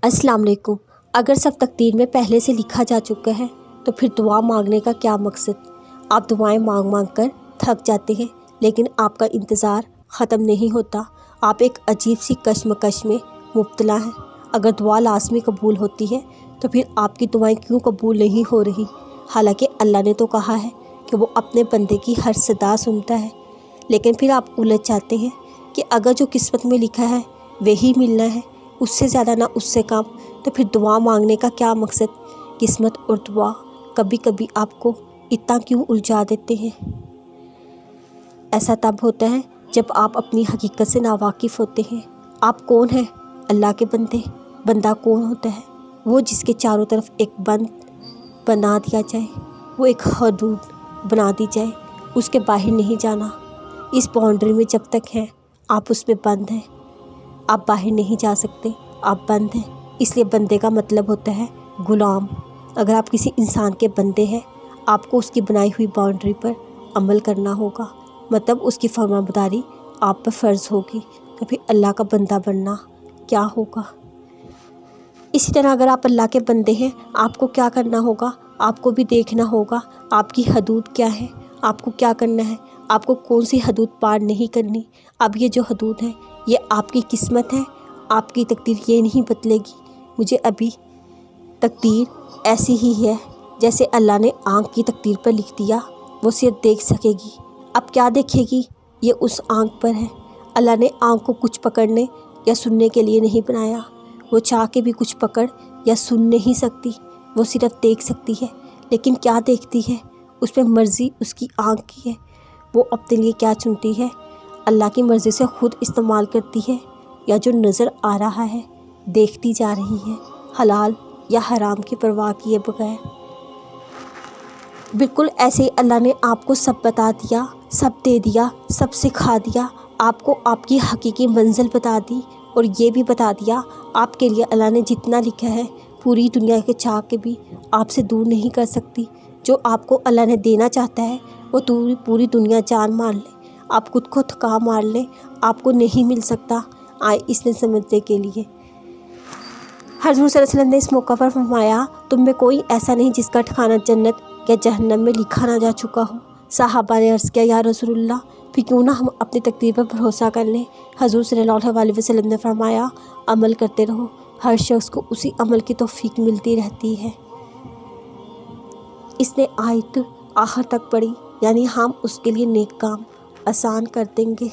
अस्सलाम वालेकुम। अगर सब तकदीर में पहले से लिखा जा चुका है तो फिर दुआ मांगने का क्या मकसद। आप दुआएं मांग मांग कर थक जाते हैं, लेकिन आपका इंतज़ार ख़त्म नहीं होता। आप एक अजीब सी कश्मकश में मुब्तला हैं। अगर दुआ लाज़मी कबूल होती है तो फिर आपकी दुआएं क्यों कबूल नहीं हो रही। हालांकि अल्लाह ने तो कहा है कि वो अपने बंदे की हर सदा सुनता है, लेकिन फिर आप उलझ जाते हैं कि अगर जो किस्मत में लिखा है वही मिलना है, उससे ज़्यादा ना उससे कम, तो फिर दुआ मांगने का क्या मकसद। किस्मत और दुआ कभी कभी आपको इतना क्यों उलझा देते हैं। ऐसा तब होता है जब आप अपनी हकीकत से नावाकिफ़ होते हैं। आप कौन हैं? अल्लाह के बंदे। बंदा कौन होता है? वो जिसके चारों तरफ एक बंद बना दिया जाए, वो एक हदूद बना दी जाए, उसके बाहर नहीं जाना। इस बाउंड्री में जब तक हैं आप उसमें बंद हैं, आप बाहर नहीं जा सकते, आप बंद हैं। इसलिए बंदे का मतलब होता है ग़ुलाम। अगर आप किसी इंसान के बंदे हैं, आपको उसकी बनाई हुई बाउंड्री पर अमल करना होगा, मतलब उसकी फरमाबरदारी आप पर फ़र्ज़ होगी। तो फिर अल्लाह का बंदा बनना क्या होगा। इसी तरह अगर आप अल्लाह के बंदे हैं, आपको क्या करना होगा, आपको भी देखना होगा आपकी हदूद क्या है, आपको क्या करना है, आपको कौन सी हदूद पार नहीं करनी। अब ये जो हदूद है ये आपकी किस्मत है, आपकी तकदीर ये नहीं बदलेगी। मुझे अभी तकदीर ऐसी ही है जैसे अल्लाह ने आँख की तकदीर पर लिख दिया, वो सिर्फ देख सकेगी। अब क्या देखेगी, ये उस आँख पर है। अल्लाह ने आँख को कुछ पकड़ने या सुनने के लिए नहीं बनाया। वो चाह के भी कुछ पकड़ या सुन नहीं सकती, वो सिर्फ देख सकती है। लेकिन क्या देखती है, उस पर मर्ज़ी उसकी आँख की है। वो अपने लिए क्या चुनती है, अल्लाह की मर्ज़ी से ख़ुद इस्तेमाल करती है, या जो नज़र आ रहा है देखती जा रही है, हलाल या हराम की परवाह किए बगैर। बिल्कुल ऐसे ही अल्लाह ने आपको सब बता दिया, सब दे दिया, सब सिखा दिया, आपको आपकी हकीकी मंजिल बता दी, और ये भी बता दिया आपके लिए अल्लाह ने जितना लिखा है पूरी दुनिया के चाह के भी आपसे दूर नहीं कर सकती। जो आपको अल्लाह ने देना चाहता है वो पूरी दुनिया जान मार ले, आप खुद को थका मार लें, आपको नहीं मिल सकता। आए इसने समझने के लिए हज़रत सल्लल्लाहु अलैहि वसल्लम ने इस मौका पर फरमाया, तुम में कोई ऐसा नहीं जिसका ठिकाना जन्नत या जहन्नम में लिखा ना जा चुका हो। सहाबा ने अर्ज़ किया, या रसूलुल्लाह, फिर क्यों ना हम अपनी तकदीर पर भरोसा कर लें। हज़रत सल्लल्लाहु अलैहि वसल्लम ने फरमाया, अमल करते रहो, हर शख्स को उसी अमल की तौफीक मिलती रहती है। इसने आयत आखिर तक पढ़ी, यानी हम उसके लिए नेक काम आसान कर देंगे।